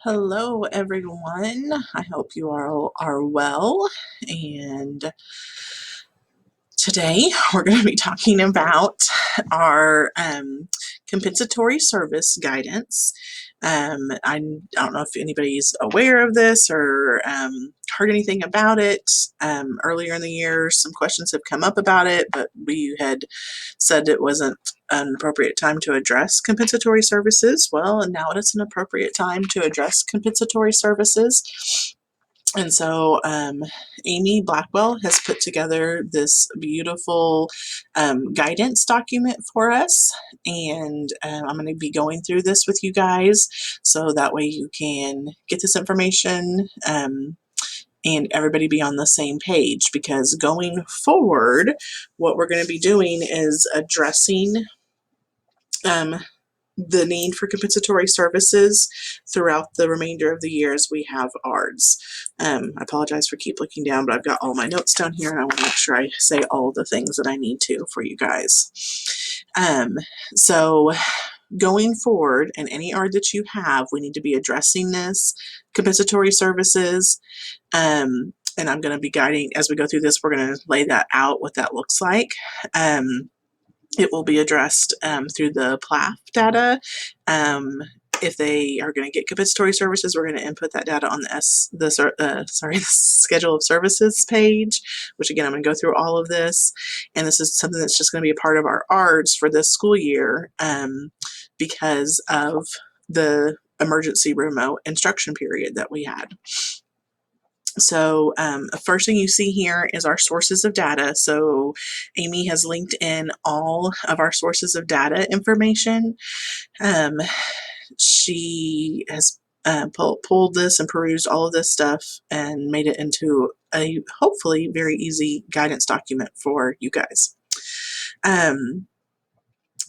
Hello, everyone. I hope you all are well. And today we're going to be talking about our compensatory service guidance. I don't know if anybody's aware of this or heard anything about it. Earlier in the year, some questions have come up about it, but we had said it wasn't an appropriate time to address compensatory services. Well, and now it's an appropriate time to address compensatory services. And so Amy Blackwell has put together this beautiful guidance document for us. And I'm going to be going through this with you guys so that way you can get this information and everybody be on the same page. Because going forward, what we're going to be doing is addressing the need for compensatory services throughout the remainder of the year as we have ARDS. I apologize for keep looking down, but I've got all my notes down here and I want to make sure I say all the things that I need to for you guys. So going forward, in any ARD that you have, we need to be addressing this, compensatory services, and I'm going to be guiding, as we go through this, we're going to lay that out, what that looks like. It will be addressed through the PLAF data. If they are going to get compensatory services, we're going to input that data on the schedule of services page, which again, I'm going to go through all of this. And this is something that's just going to be a part of our ARDS for this school year because of the emergency remote instruction period that we had. So the first thing you see here is our sources of data. So Amy has linked in all of our sources of data information. She has pulled this and perused all of this stuff and made it into a hopefully very easy guidance document for you guys.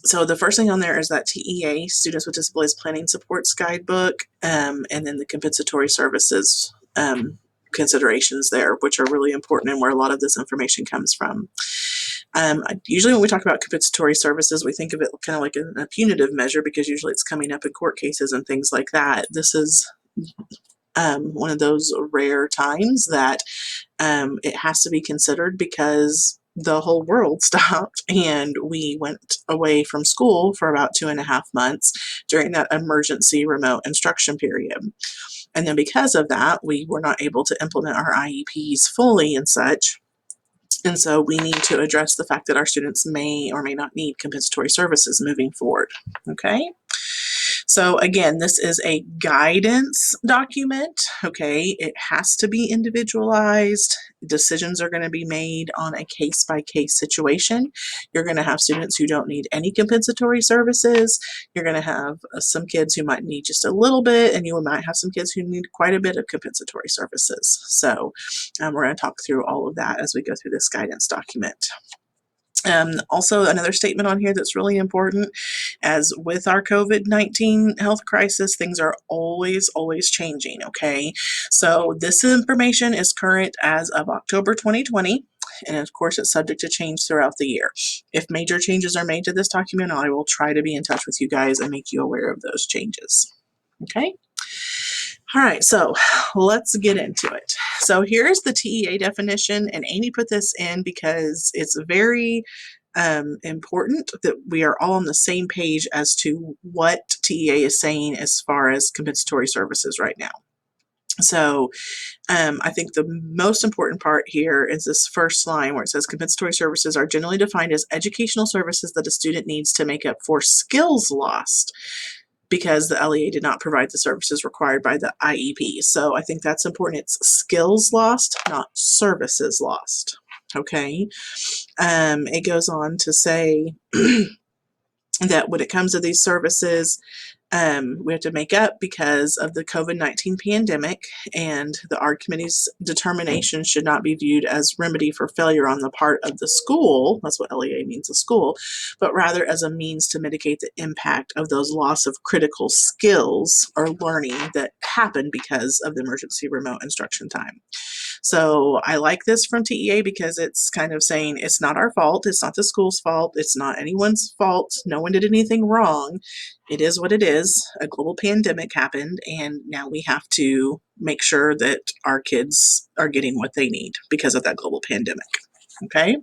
So the first thing on there is that TEA, Students with Disabilities Planning Supports Guidebook, and then the compensatory services considerations there, which are really important and where a lot of this information comes from. Usually when we talk about compensatory services, we think of it kind of like a punitive measure because usually it's coming up in court cases and things like that. This is one of those rare times that it has to be considered because the whole world stopped and we went away from school for about 2.5 months during that emergency remote instruction period. And then because of that, we were not able to implement our IEPs fully and such. And so we need to address the fact that our students may or may not need compensatory services moving forward. Okay. So again, this is a guidance document, okay? It has to be individualized. Decisions are going to be made on a case-by-case situation. You're going to have students who don't need any compensatory services. You're going to have some kids who might need just a little bit, and you might have some kids who need quite a bit of compensatory services. So we're going to talk through all of that as we go through this guidance document. Also, another statement on here that's really important, as with our COVID-19 health crisis, things are always changing, okay? So this information is current as of October 2020, and of course it's subject to change throughout the year. If major changes are made to this document, I will try to be in touch with you guys and make you aware of those changes, okay? All right, so let's get into it. So here's the TEA definition, and Amy put this in because it's very important that we are all on the same page as to what TEA is saying as far as compensatory services right now. So I think the most important part here is this first line where it says compensatory services are generally defined as educational services that a student needs to make up for skills lost because the LEA did not provide the services required by the IEP. So I think that's important. It's skills lost, not services lost. Okay. It goes on to say that when it comes to these services, we have to make up because of the COVID-19 pandemic, and the ARD committee's determination should not be viewed as remedy for failure on the part of the school. That's what LEA means, a school, but rather as a means to mitigate the impact of those loss of critical skills or learning that happened because of the emergency remote instruction time. So I like this from TEA because it's kind of saying it's not our fault. It's not the school's fault. It's not anyone's fault. No one did anything wrong. It is what it is. A global pandemic happened, and now we have to make sure that our kids are getting what they need because of that global pandemic. Okay.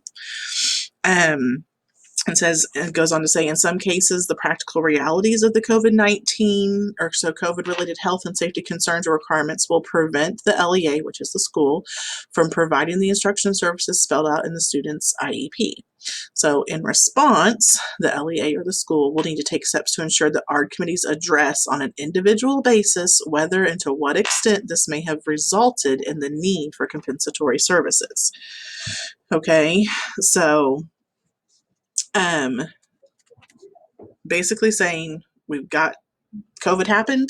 It goes on to say, in some cases, the practical realities of the COVID-19 or so COVID-related health and safety concerns or requirements will prevent the LEA, which is the school, from providing the instruction services spelled out in the student's IEP. So in response, the LEA or the school will need to take steps to ensure that ARD committees address on an individual basis whether and to what extent this may have resulted in the need for compensatory services. Okay, so basically saying we've got COVID happened,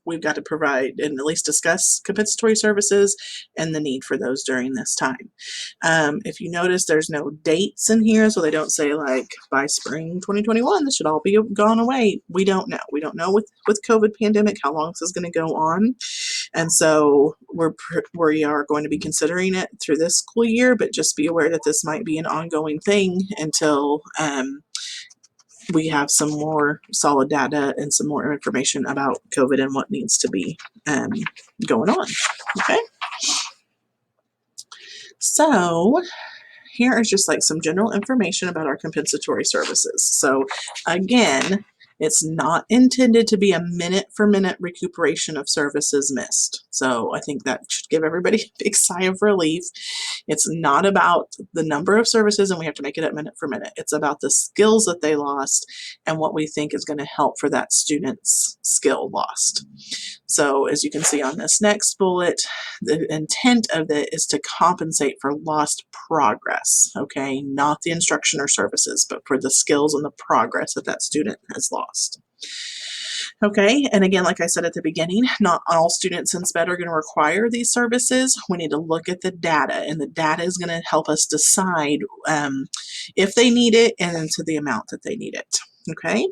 we've got to provide and at least discuss compensatory services and the need for those during this time. If you notice, there's no dates in here, so they don't say like by spring 2021 this should all be gone away. We don't know. We don't know with COVID pandemic how long this is going to go on, and so we are going to be considering it through this school year, but just be aware that this might be an ongoing thing until we have some more solid data and some more information about COVID and what needs to be going on. Okay. So here is just like some general information about our compensatory services. So again, it's not intended to be a minute-for-minute recuperation of services missed. So I think that should give everybody a big sigh of relief. It's not about the number of services and we have to make it at minute for minute. It's about the skills that they lost and what we think is going to help for that student's skill lost. So as you can see on this next bullet, the intent of it is to compensate for lost progress, okay? Not the instruction or services, but for the skills and the progress that that student has lost. Okay, and again, like I said at the beginning, not all students in SPED are going to require these services. We need to look at the data, and the data is going to help us decide if they need it and to the amount that they need it. Okay.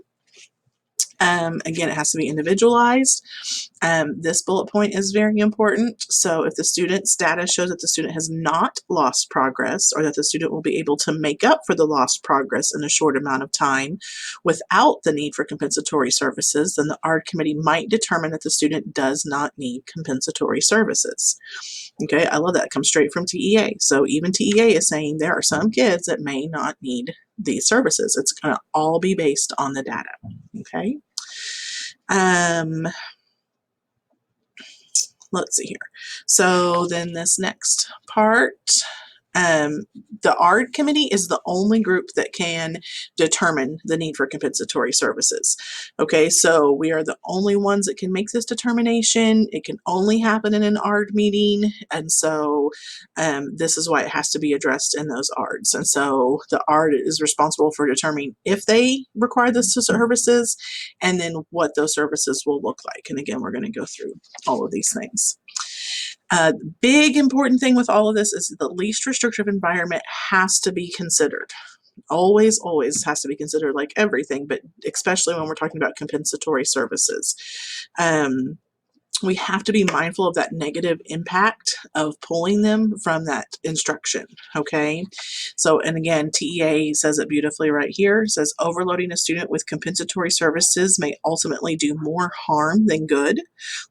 Again, it has to be individualized. This bullet point is very important. So if the student's data shows that the student has not lost progress or that the student will be able to make up for the lost progress in a short amount of time without the need for compensatory services, then the ARD committee might determine that the student does not need compensatory services. Okay, I love that. It comes straight from TEA. So even TEA is saying there are some kids that may not need these services. It's going to all be based on the data. Okay. Let's see here. So then this next part, the ARD committee is the only group that can determine the need for compensatory services. Okay, so we are the only ones that can make this determination. It can only happen in an ARD meeting, and so this is why it has to be addressed in those ARDs. And so the ARD is responsible for determining if they require the services and then what those services will look like. And again, we're going to go through all of these things. Big important thing with all of this is the least restrictive environment has to be considered. Always has to be considered, like everything, but especially when we're talking about compensatory services. We have to be mindful of that negative impact of pulling them from that instruction, okay? So, and again, TEA says it beautifully right here. It says, overloading a student with compensatory services may ultimately do more harm than good.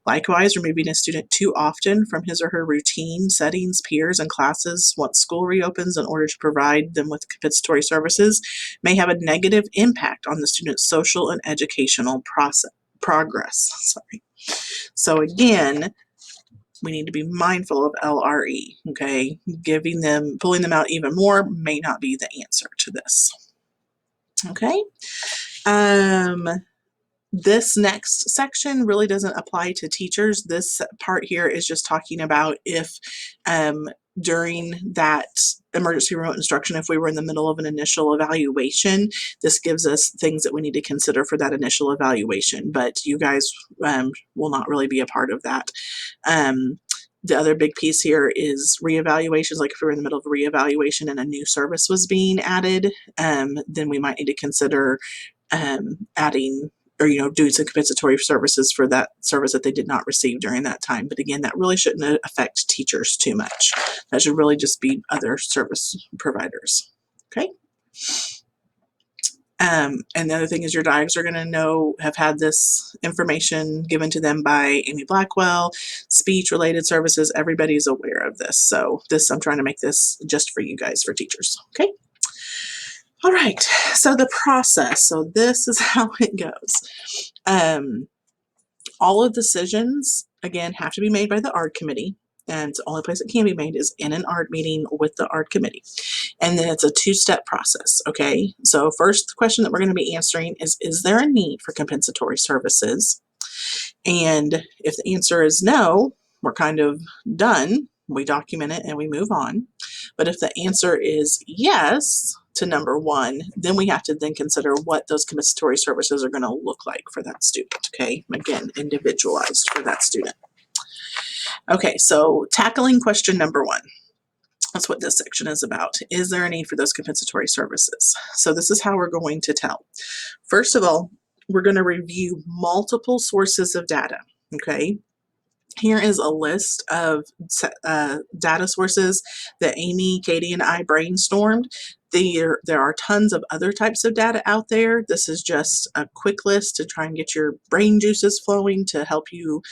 Likewise, removing a student too often from his or her routine, settings, peers, and classes once school reopens in order to provide them with compensatory services may have a negative impact on the student's social and educational progress. Sorry. So again, we need to be mindful of LRE, okay? Pulling them out even more may not be the answer to this, okay? This next section really doesn't apply to teachers. This part here is just talking about if during that emergency remote instruction, if we were in the middle of an initial evaluation, this gives us things that we need to consider for that initial evaluation, but you guys will not really be a part of that. The other big piece here is reevaluations. Like if we were in the middle of a reevaluation and a new service was being added, then we might need to consider adding or, doing some compensatory services for that service that they did not receive during that time. But again, that really shouldn't affect teachers too much. That should really just be other service providers. Okay. And the other thing is your DIAGs are going to have had this information given to them by Amy Blackwell, speech related services. Everybody's aware of this. So I'm trying to make this just for you guys, for teachers. Okay. All right. So the process. So this is how it goes. All of the decisions, again, have to be made by the ARD committee. And the only place it can be made is in an ARD meeting with the ARD committee. And then it's a two-step process, okay? So first question that we're going to be answering is there a need for compensatory services? And if the answer is no, we're kind of done. We document it and we move on. But if the answer is yes to number one, then we have to then consider what those compensatory services are going to look like for that student, okay? Again, individualized for that student. Okay, so tackling question number one. That's what this section is about. Is there a need for those compensatory services? So this is how we're going to tell. First of all, we're going to review multiple sources of data, okay? Here is a list of data sources that Amy, Katie, and I brainstormed. There are tons of other types of data out there. This is just a quick list to try and get your brain juices flowing to help you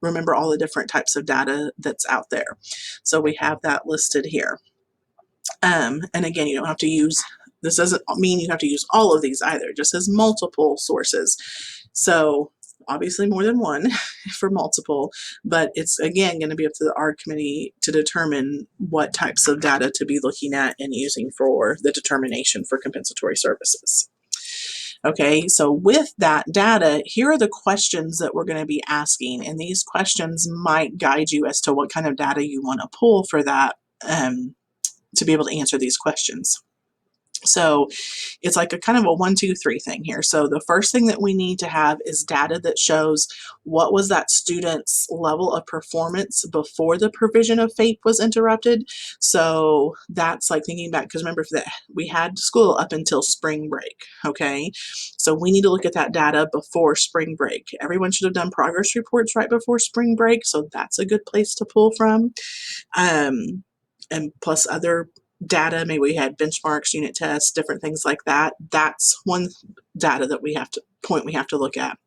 remember all the different types of data that's out there. So we have that listed here. And again, you don't have to use, this doesn't mean you have to use all of these either. It just says multiple sources. So obviously more than one for multiple, but it's again going to be up to the ARD committee to determine what types of data to be looking at and using for the determination for compensatory services. Okay, so with that data, here are the questions that we're going to be asking, and these questions might guide you as to what kind of data you want to pull for that to be able to answer these questions. So it's like a kind of a 1, 2, 3 thing here. So the first thing that we need to have is data that shows what was that student's level of performance before the provision of FAPE was interrupted. So that's like thinking back, because remember that we had school up until spring break, okay? So we need to look at that data before spring break. Everyone should have done progress reports right before spring break, so that's a good place to pull from. And plus other data, maybe we had benchmarks, unit tests, different things like that. That's one data that we have to look at.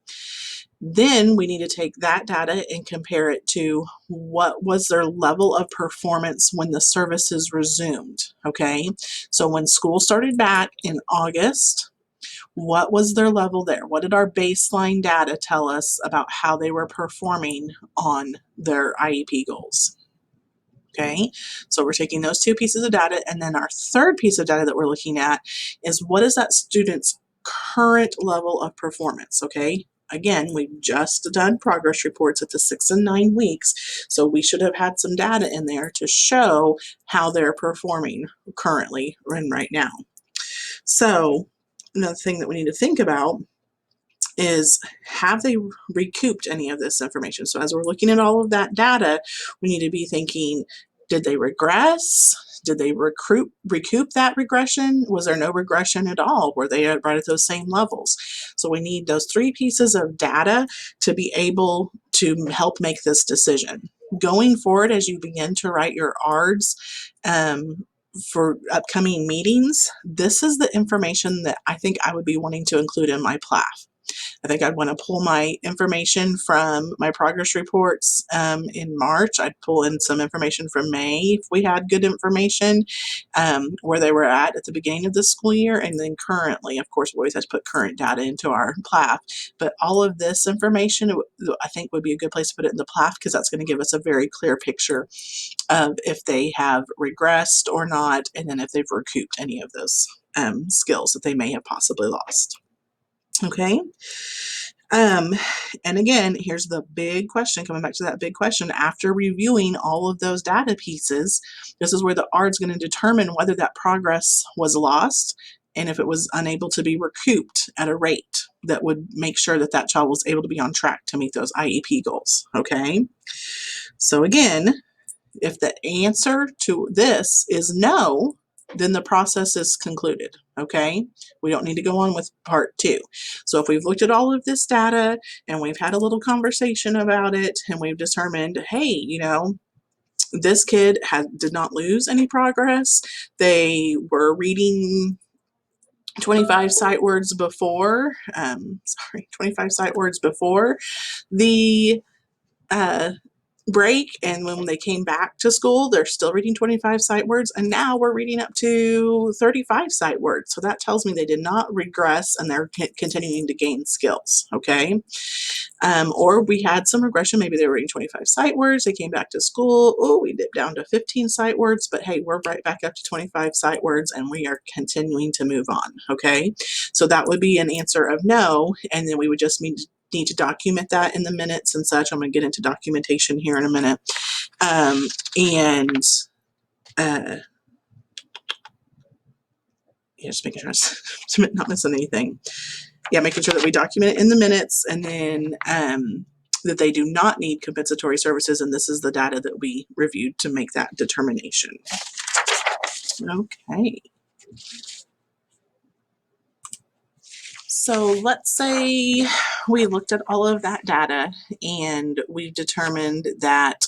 Then we need to take that data and compare it to what was their level of performance when the services resumed, okay? So when school started back in August, what was their level there? What did our baseline data tell us about how they were performing on their IEP goals? Okay, so we're taking those two pieces of data, and then our third piece of data that we're looking at is what is that student's current level of performance, okay? Again, we've just done progress reports at the 6 and 9 weeks, so we should have had some data in there to show how they're performing currently and right now. So another thing that we need to think about is, have they recouped any of this information? So as we're looking at all of that data, we need to be thinking, did they regress? Did they recoup that regression? Was there no regression at all? Were they right at those same levels? So we need those 3 pieces of data to be able to help make this decision. Going forward, as you begin to write your ARDs, for upcoming meetings, this is the information that I think I would be wanting to include in my PLAF. I think I'd want to pull my information from my progress reports in March. I'd pull in some information from May if we had good information, where they were at the beginning of the school year, and then currently, of course, we always have to put current data into our PLAF. But all of this information, I think, would be a good place to put it in the PLAF, because that's going to give us a very clear picture of if they have regressed or not, and then if they've recouped any of those skills that they may have possibly lost. Okay. And again, here's the big question, coming back to that big question. After reviewing all of those data pieces, this is where the ARD's going to determine whether that progress was lost and if it was unable to be recouped at a rate that would make sure that that child was able to be on track to meet those IEP goals. Okay. So again, if the answer to this is no, then the process is concluded. Okay, we don't need to go on with part 2. So if we've looked at all of this data and we've had a little conversation about it and we've determined, hey, this kid did not lose any progress. They were reading 25 sight words before, 25 sight words before the break, and when they came back to school, they're still reading 25 sight words, and now we're reading up to 35 sight words. So that tells me they did not regress and they're continuing to gain skills, okay? Or we had some regression. Maybe they were reading 25 sight words. They came back to school. Oh, we dipped down to 15 sight words, but hey, we're right back up to 25 sight words and we are continuing to move on. Okay. So that would be an answer of no. And then we would just need to document that in the minutes and such. I'm going to get into documentation here in a minute. Just making sure I'm not missing anything. Yeah, making sure that we document it in the minutes, and then that they do not need compensatory services, and this is the data that we reviewed to make that determination. Okay. So let's say we looked at all of that data and we determined that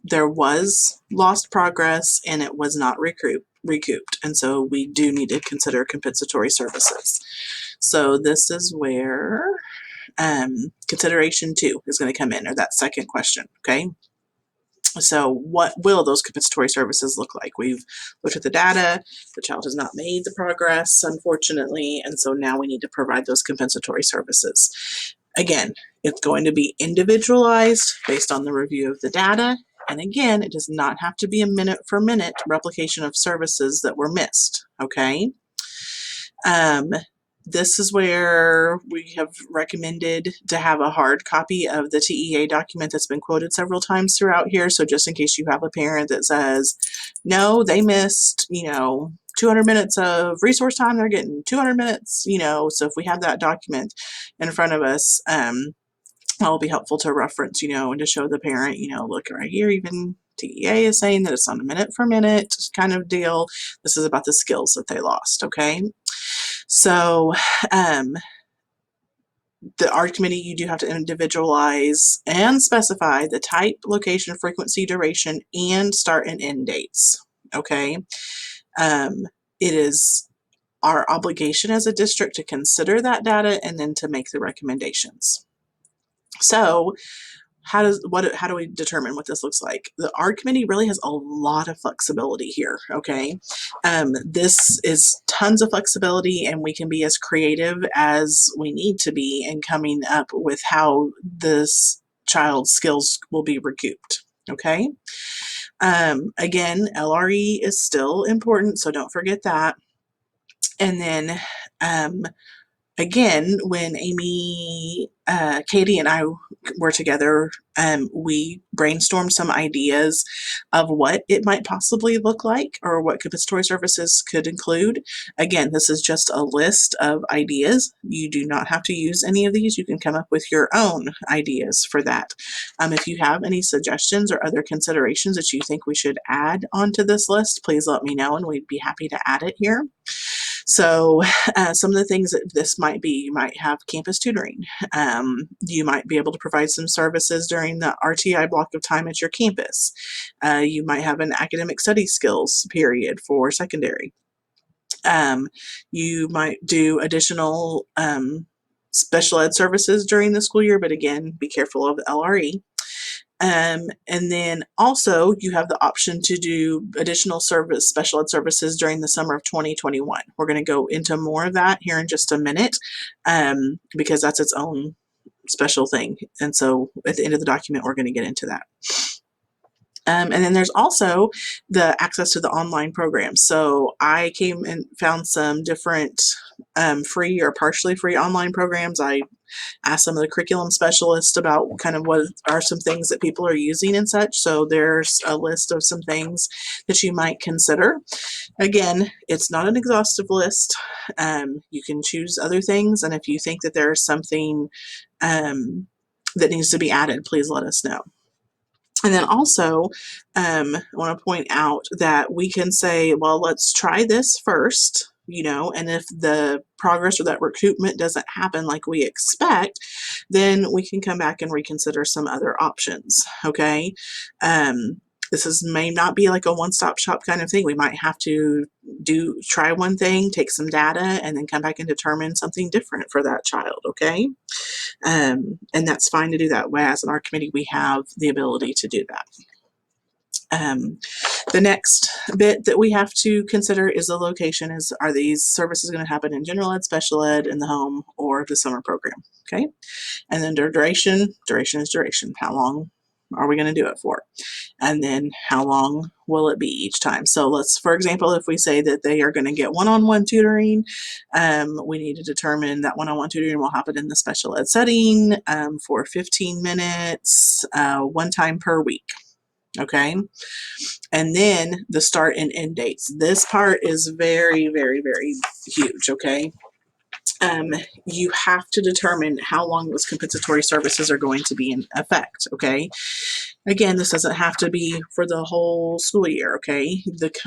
there was lost progress and it was not recouped. And so we do need to consider compensatory services. So this is where consideration 2 is going to come in, or that second question, okay? So what will those compensatory services look like? We've looked at the data, the child has not made the progress, unfortunately, and so now we need to provide those compensatory services. Again, it's going to be individualized based on the review of the data, and again, it does not have to be a minute-for-minute replication of services that were missed, okay? This is where we have recommended to have a hard copy of the TEA document that's been quoted several times throughout here. So just in case you have a parent that says, no, they missed, 200 minutes of resource time, they're getting 200 minutes, so if we have that document in front of us, that'll be helpful to reference, and to show the parent, look right here, even TEA is saying that it's on a minute for minute kind of deal. This is about the skills that they lost, okay? So the ART committee, you do have to individualize and specify the type, location, frequency, duration, and start and end dates, okay? It is our obligation as a district to consider that data and then to make the recommendations. So how do we determine what this looks like? The ART committee really has a lot of flexibility here, okay? This is tons of flexibility, and we can be as creative as we need to be in coming up with how this child's skills will be recouped, okay? Again, LRE is still important, so don't forget that. And then again, when Amy, Katie, and I were together, we brainstormed some ideas of what it might possibly look like or what compensatory services could include. Again, this is just a list of ideas. You do not have to use any of these. You can come up with your own ideas for that. If you have any suggestions or other considerations that you think we should add onto this list, please let me know and we'd be happy to add it here. So some of the things that this might be, you might have campus tutoring. You might be able to provide some services during the RTI block of time at your campus. You might have an academic study skills period for secondary. You might do additional special ed services during the school year, but again, be careful of the LRE. And then also you have the option to do additional special ed services during the summer of 2021. We're going to go into more of that here in just a minute because that's its own special thing. And so at the end of the document, we're going to get into that. And then there's also the access to the online programs. So I came and found some different free or partially free online programs. I asked some of the curriculum specialists about kind of what are some things that people are using and such. So there's a list of some things that you might consider. Again, it's not an exhaustive list. You can choose other things. And if you think that there's something that needs to be added, please let us know. And then also, I want to point out that we can say, well, let's try this first, and if the progress or that recoupment doesn't happen like we expect, then we can come back and reconsider some other options, okay? May not be like a one-stop shop kind of thing. We might have to try one thing, take some data, and then come back and determine something different for that child, okay? And that's fine to do that. Whereas in our committee, we have the ability to do that. The next bit that we have to consider is the location. Are these services going to happen in general ed, special ed, in the home, or the summer program? Okay. And then duration is duration. How long are we going to do it for? And then how long will it be each time? So let's, for example, if we say that they are going to get one-on-one tutoring, we need to determine that one-on-one tutoring will happen in the special ed setting for 15 minutes, one time per week. Okay. And then the start and end dates. This part is very, very, very huge. Okay. You have to determine how long those compensatory services are going to be in effect. Okay. Again, this doesn't have to be for the whole school year. Okay.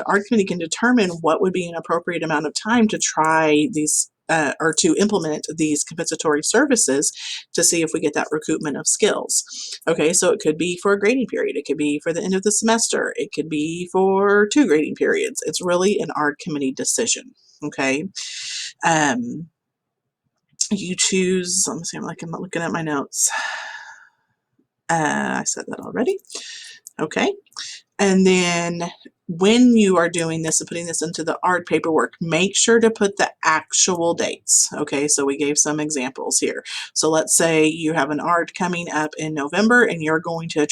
Our committee can determine what would be an appropriate amount of time to try these or to implement these compensatory services to see if we get that recoupment of skills. Okay, so it could be for a grading period. It could be for the end of the semester. It could be for 2 grading periods. It's really an ARD committee decision. Okay. You choose, let me see, I'm looking at my notes. I said that already. Okay. And then when you are doing this and putting this into the ARD paperwork, make sure to put the actual dates. Okay, so we gave some examples here. So let's say you have an ARD coming up in November and you're going to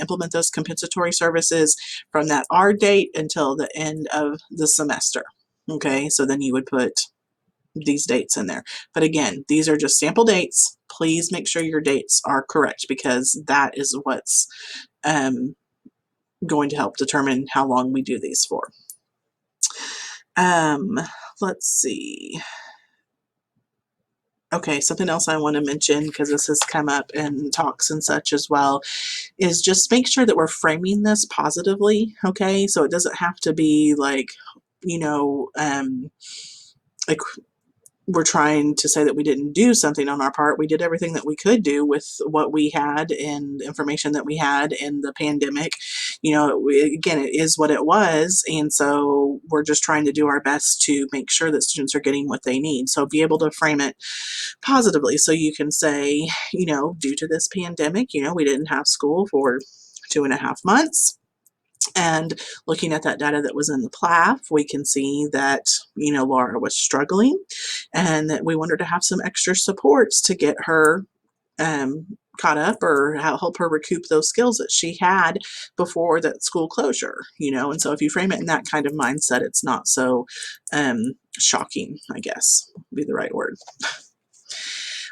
implement those compensatory services from that ARD date until the end of the semester. Okay, so then you would put these dates in there. But again, these are just sample dates. Please make sure your dates are correct because that is what's going to help determine how long we do these for. Let's see. Okay, something else I want to mention, because this has come up in talks and such as well, is just make sure that we're framing this positively, okay? So it doesn't have to be like, like we're trying to say that we didn't do something on our part. We did everything that we could do with what we had and information that we had in the pandemic. Again, it is what it was. And so we're just trying to do our best to make sure that students are getting what they need. So be able to frame it positively. So you can say, due to this pandemic, we didn't have school for 2.5 months. And looking at that data that was in the PLAF, we can see that, Laura was struggling and that we wanted to have some extra supports to get her caught up or help her recoup those skills that she had before that school closure, And so if you frame it in that kind of mindset, it's not so shocking, I guess would be the right word.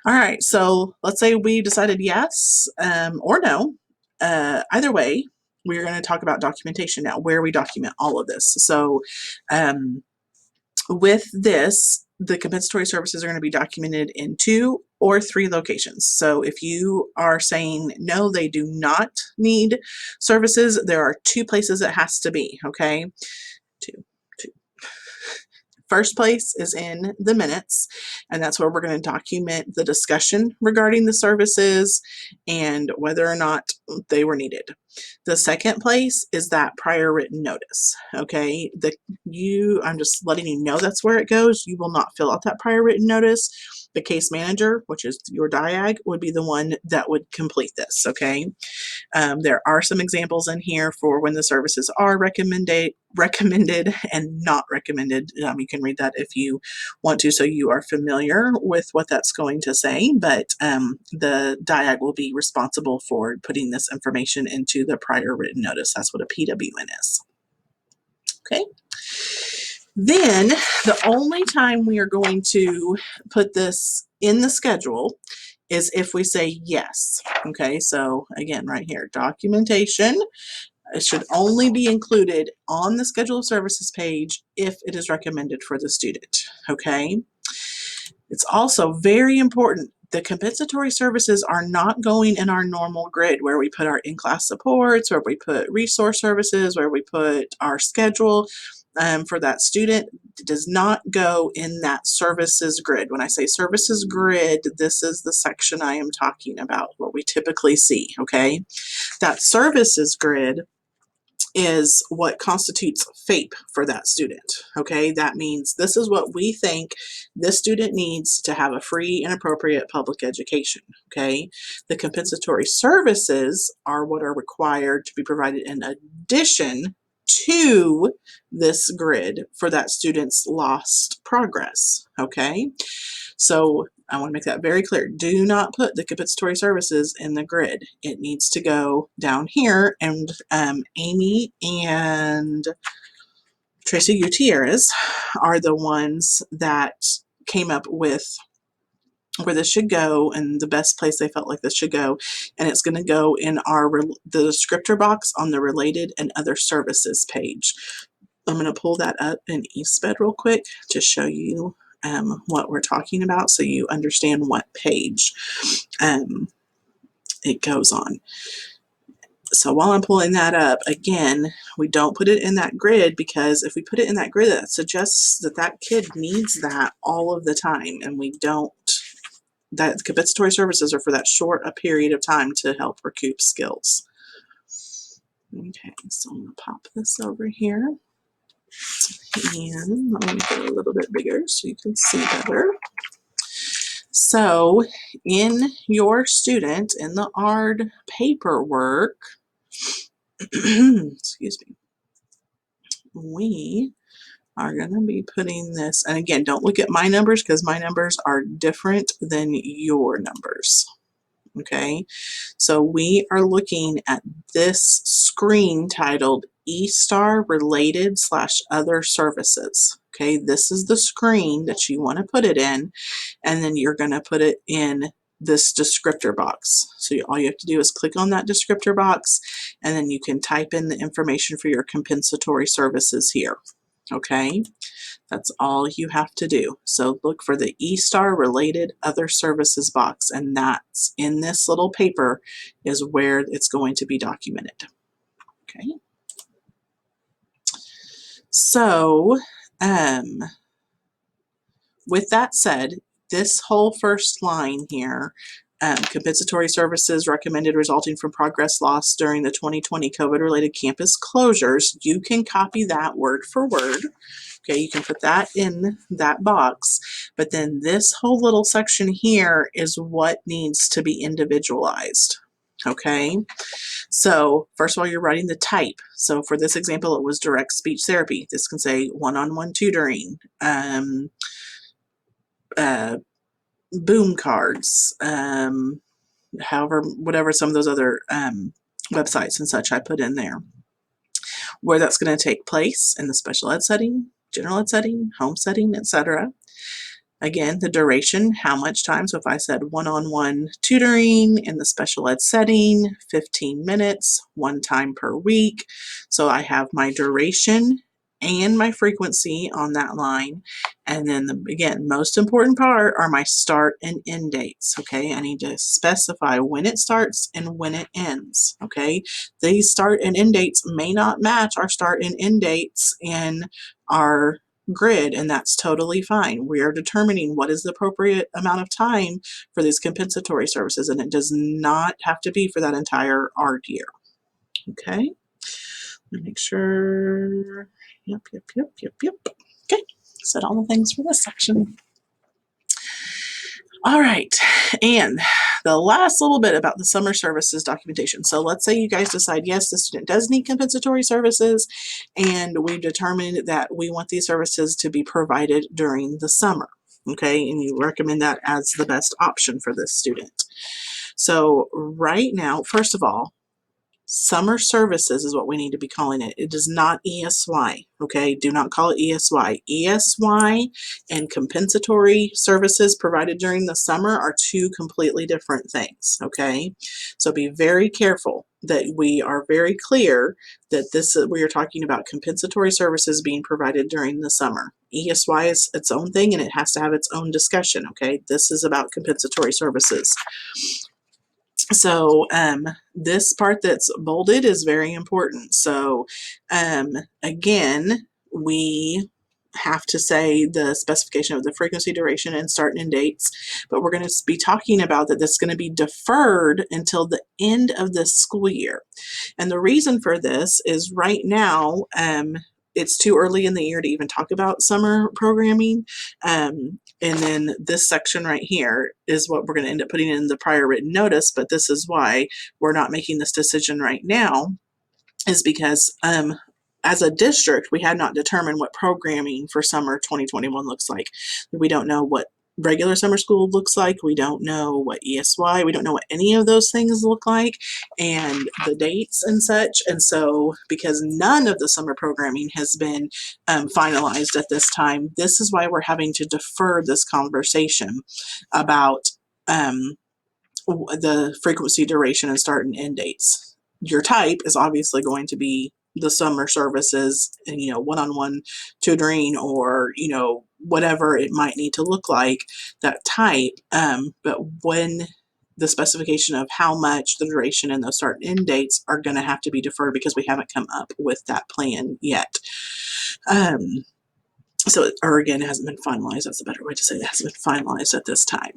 All right, so let's say we decided yes or no. Either way, we're going to talk about documentation now, where we document all of this. So with this, the compensatory services are going to be documented in 2 or 3 locations. So if you are saying, no, they do not need services, there are 2 places it has to be, okay? 2. First place is in the minutes, and that's where we're going to document the discussion regarding the services and whether or not they were needed. The second place is that prior written notice. Okay, I'm just letting you know that's where it goes. You will not fill out that prior written notice. The case manager, which is your DIAG, would be the one that would complete this. Okay. There are some examples in here for when the services are recommended and not recommended. You can read that if you want to, so you are familiar with what that's going to say, but the DIAG will be responsible for putting this information into the prior written notice. That's what a PWN is. Okay. Then the only time we are going to put this in the schedule is if we say yes. Okay, so again, right here, documentation. It should only be included on the schedule of services page if it is recommended for the student. Okay. It's also very important the compensatory services are not going in our normal grid where we put our in-class supports, where we put resource services, where we put our schedule for that student. It does not go in that services grid. When I say services grid, this is the section I am talking about, what we typically see, okay? That services grid is what constitutes FAPE for that student, okay? That means this is what we think this student needs to have a free and appropriate public education, okay? The compensatory services are what are required to be provided in addition to this grid for that student's lost progress, okay? So I want to make that very clear. Do not put the compensatory services in the grid. It needs to go down here, and Amy and Tracy Gutierrez are the ones that came up with where this should go and the best place they felt like this should go, and it's going to go in the descriptor box on the related and other services page. I'm going to pull that up in eSped real quick to show you what we're talking about so you understand what page it goes on. So while I'm pulling that up, again, we don't put it in that grid, because if we put it in that grid, that suggests that that kid needs that all of the time, and we don't. That compensatory services are for that short a period of time to help recoup skills. Okay, so I'm going to pop this over here. And let me make it a little bit bigger so you can see better. So in your student, in the ARD paperwork, excuse me, we are going to be putting this, and again, don't look at my numbers because my numbers are different than your numbers. Okay, so we are looking at this screen titled eStar related / other services. Okay, this is the screen that you want to put it in, and then you're going to put it in this descriptor box. So all you have to do is click on that descriptor box, and then you can type in the information for your compensatory services here. Okay, that's all you have to do. So look for the eStar related other services box, and that's in this little paper is where it's going to be documented. Okay. So with that said, this whole first line here, compensatory services recommended resulting from progress lost during the 2020 COVID-related campus closures, you can copy that word for word. Okay, you can put that in that box, but then this whole little section here is what needs to be individualized. Okay, so first of all, you're writing the type. So for this example, it was direct speech therapy. This can say one-on-one tutoring, boom cards, however, whatever some of those other websites and such I put in there. Where that's going to take place in the special ed setting, general ed setting, home setting, etc. Again, the duration, how much time. So if I said one-on-one tutoring in the special ed setting, 15 minutes, 1 time per week. So I have my duration and my frequency on that line. And then again, most important part are my start and end dates. Okay, I need to specify when it starts and when it ends. Okay, these start and end dates may not match our start and end dates in our grid, and that's totally fine. We are determining what is the appropriate amount of time for these compensatory services, and it does not have to be for that entire ARD year. Okay, let me make sure. Yep. Okay, said all the things for this section. All right, and the last little bit about the summer services documentation. So let's say you guys decide, yes, the student does need compensatory services, and we've determined that we want these services to be provided during the summer, okay? And you recommend that as the best option for this student. So right now, first of all, Summer services is what we need to be calling it. It is not ESY, okay? Do not call it ESY. ESY and compensatory services provided during the summer are two completely different things, okay? So be very careful that we are very clear that we are talking about compensatory services being provided during the summer. ESY is its own thing and it has to have its own discussion, okay? This is about compensatory services. So this part that's bolded is very important. So again, we have to say the specification of the frequency, duration, and start and end dates, but we're going to be talking about that that's going to be deferred until the end of the school year. And the reason for this is right now, it's too early in the year to even talk about summer programming. And then this section right here is what we're going to end up putting in the prior written notice, but this is why we're not making this decision right now, is because as a district, we had not determined what programming for summer 2021 looks like. We don't know what regular summer school looks like. We don't know what ESY, we don't know what any of those things look like and the dates and such. And so because none of the summer programming has been finalized at this time, this is why we're having to defer this conversation about the frequency, duration, and start and end dates. Your type is obviously going to be the summer services and, one-on-one tutoring or, whatever it might need to look like, that type. But when the specification of how much, the duration, and the start and end dates are going to have to be deferred because we haven't come up with that plan yet. Or again, it hasn't been finalized. That's a better way to say it. It hasn't been finalized at this time.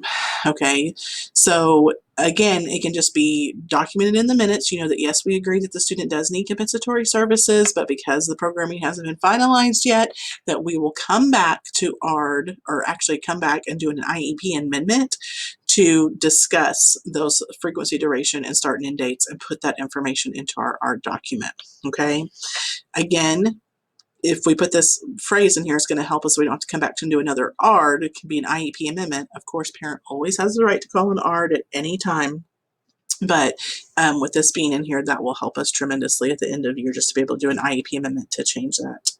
Okay. So again, it can just be documented in the minutes, that yes, we agree that the student does need compensatory services, but because the programming hasn't been finalized yet, that we will come back to ARD, or actually come back and do an IEP amendment to discuss those frequency, duration, and start and end dates and put that information into our ARD document. Okay. Again, if we put this phrase in here, it's going to help us so we don't have to come back to do another ARD. It can be an IEP amendment. Of course, parent always has the right to call an ARD at any time. But with this being in here, that will help us tremendously at the end of the year just to be able to do an IEP amendment to change that.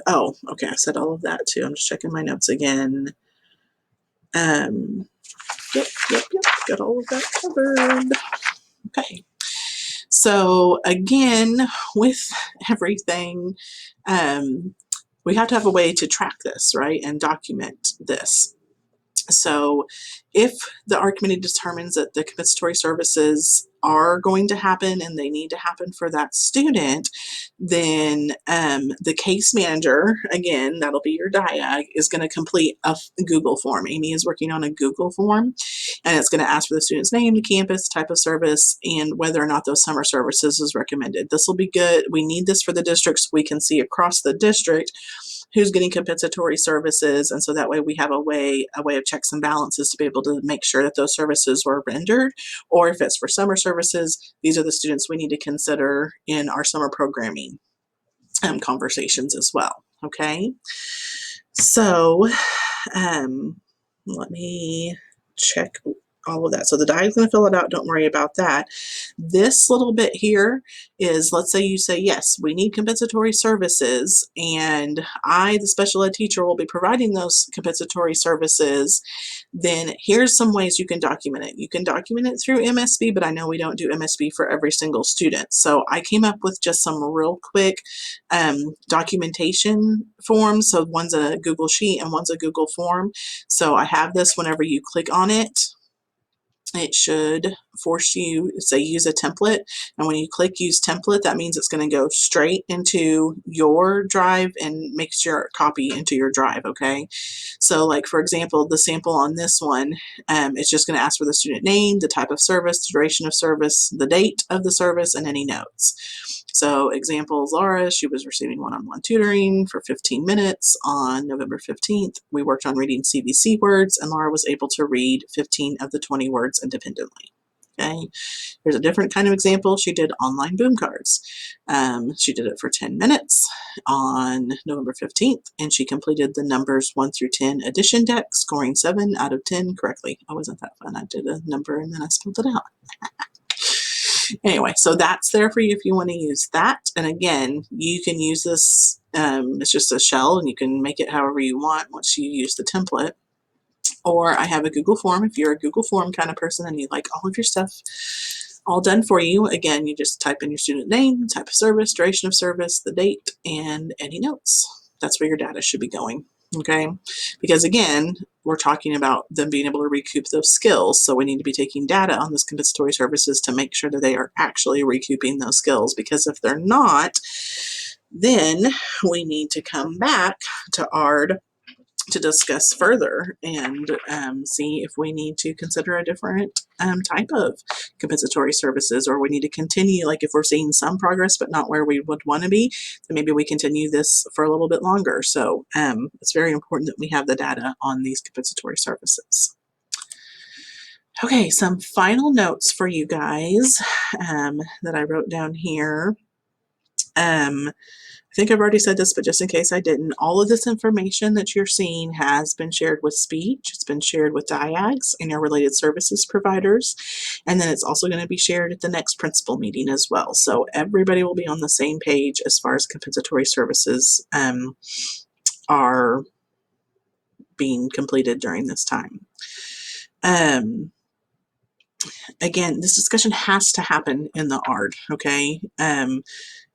Oh, okay. I said all of that too. I'm just checking my notes again. Yep. Got all of that covered. Okay. So again, with everything, we have to have a way to track this, right, and document this. So if the ARC committee determines that the compensatory services are going to happen and they need to happen for that student, then the case manager, again, that'll be your diag, is going to complete a Google form. Amy is working on a Google form, and it's going to ask for the student's name, the campus, type of service, and whether or not those summer services is recommended. This will be good. We need this for the district so we can see across the district who's getting compensatory services, and so that way we have a way of checks and balances to be able to make sure that those services were rendered, or if it's for summer services, these are the students we need to consider in our summer programming conversations as well. Okay, so let me check all of that. So the diag's going to fill it out. Don't worry about that. This little bit here is, let's say you say, yes, we need compensatory services, and I, the special ed teacher, will be providing those compensatory services. Then here's some ways you can document it. You can document it through MSB, but I know we don't do MSB for every single student. So I came up with just some real quick documentation forms. So one's a Google Sheet and one's a Google form. So I have this. Whenever you click on it, it should force you, say, use a template. And when you click use template, that means it's going to go straight into your drive and makes your copy into your drive. Okay. So like, for example, the sample on this one, it's just going to ask for the student name, the type of service, the duration of service, the date of the service, and any notes. So example, Laura, she was receiving one-on-one tutoring for 15 minutes on November 15th. We worked on reading CVC words, and Laura was able to read 15 of the 20 words independently. Okay, here's a different kind of example. She did online boom cards. She did it for 10 minutes on November 15th, and she completed the numbers 1 through 10 addition deck, scoring 7 out of 10 correctly. Oh, wasn't that fun? I did a number and then I spelled it out. Anyway, so that's there for you if you want to use that. And again, you can use this, it's just a shell, and you can make it however you want once you use the template. Or I have a Google form if you're a Google form kind of person and you like all of your stuff all done for you. Again, you just type in your student name, type of service, duration of service, the date, and any notes. That's where your data should be going. Okay, because again, we're talking about them being able to recoup those skills. So we need to be taking data on those compensatory services to make sure that they are actually recouping those skills. Because if they're not, then we need to come back to ARD to discuss further and see if we need to consider a different type of compensatory services, or we need to continue, like if we're seeing some progress but not where we would want to be, then maybe we continue this for a little bit longer. So it's very important that we have the data on these compensatory services. Okay, some final notes for you guys that I wrote down here. I think I've already said this, but just in case I didn't, all of this information that you're seeing has been shared with speech, it's been shared with DIAGs and your related services providers, and then it's also going to be shared at the next principal meeting as well. So everybody will be on the same page as far as compensatory services are being completed during this time. Again, this discussion has to happen in the ARD, okay?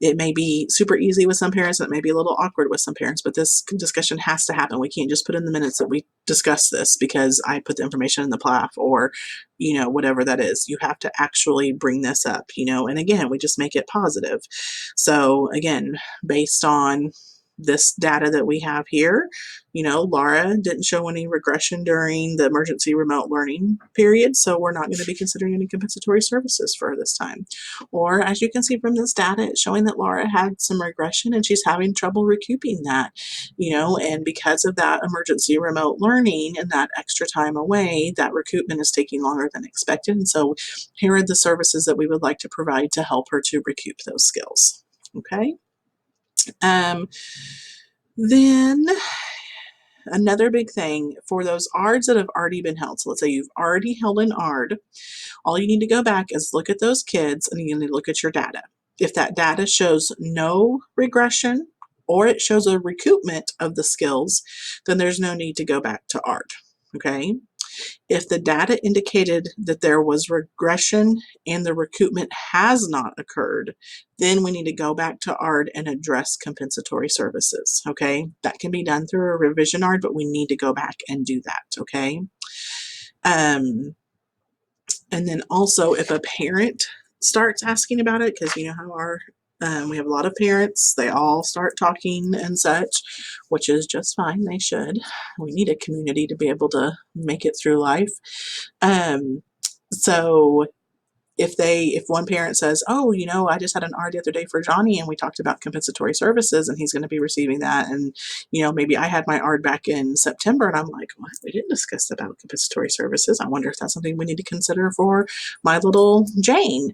It may be super easy with some parents, it may be a little awkward with some parents, but this discussion has to happen. We can't just put in the minutes that we discuss this because I put the information in the PLAF or, whatever that is. You have to actually bring this up, and again, we just make it positive. So again, based on this data that we have here, Laura didn't show any regression during the emergency remote learning period, so we're not going to be considering any compensatory services for this time. Or as you can see from this data, it's showing that Laura had some regression and she's having trouble recouping that, and because of that emergency remote learning and that extra time away, that recoupment is taking longer than expected. And so here are the services that we would like to provide to help her to recoup those skills. Okay. Then another big thing for those ARDs that have already been held. So let's say you've already held an ARD. All you need to go back is look at those kids and you need to look at your data. If that data shows no regression or it shows a recoupment of the skills, then there's no need to go back to ARD. Okay. If the data indicated that there was regression and the recoupment has not occurred, then we need to go back to ARD and address compensatory services, okay? That can be done through a revision ARD, but we need to go back and do that, okay? And then also if a parent starts asking about it, because you know how we have a lot of parents, they all start talking and such, which is just fine, they should. We need a community to be able to make it through life. So if one parent says, oh, I just had an ARD the other day for Johnny and we talked about compensatory services and he's going to be receiving that. And, maybe I had my ARD back in September and I'm like, what? We didn't discuss about compensatory services. I wonder if that's something we need to consider for my little Jane.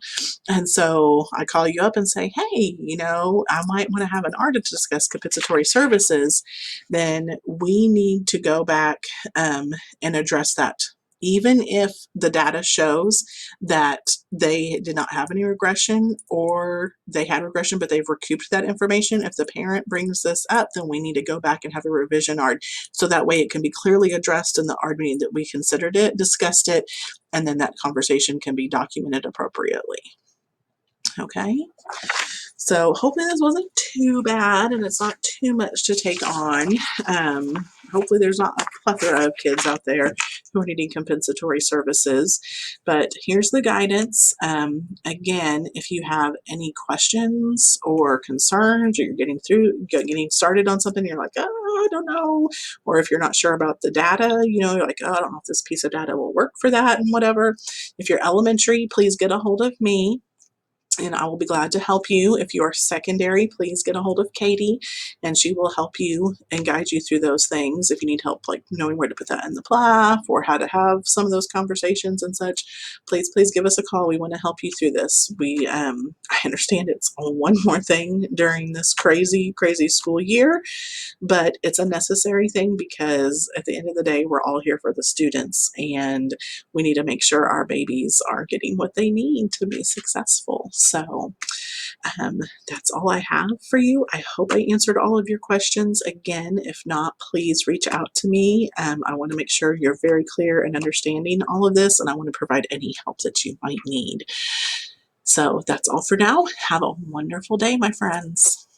And so I call you up and say, hey, I might want to have an ARD to discuss compensatory services. Then we need to go back and address that. Even if the data shows that they did not have any regression or they had regression, but they've recouped that information, if the parent brings this up, then we need to go back and have a revision ARD. So that way it can be clearly addressed in the ARD meeting that we considered it, discussed it, and then that conversation can be documented appropriately. Okay. So hopefully this wasn't too bad and it's not too much to take on. Hopefully there's not a plethora of kids out there who are needing compensatory services, but here's the guidance. Again, if you have any questions or concerns, or you're getting started on something, you're like, oh, I don't know, or if you're not sure about the data, you're like, oh, I don't know if this piece of data will work for that and whatever. If you're elementary, please get a hold of me. and I will be glad to help you. If you are secondary, please get a hold of Katie, and she will help you and guide you through those things. If you need help, like knowing where to put that in the PLAF or how to have some of those conversations and such, please give us a call. We want to help you through this. I understand it's one more thing during this crazy school year, but it's a necessary thing because at the end of the day, we're all here for the students, and we need to make sure our babies are getting what they need to be successful. So um, that's all I have for you. I hope I answered all of your questions. Again, if not, please reach out to me. I want to make sure you're very clear and understanding all of this, and I want to provide any help that you might need. So that's all for now. Have a wonderful day, my friends.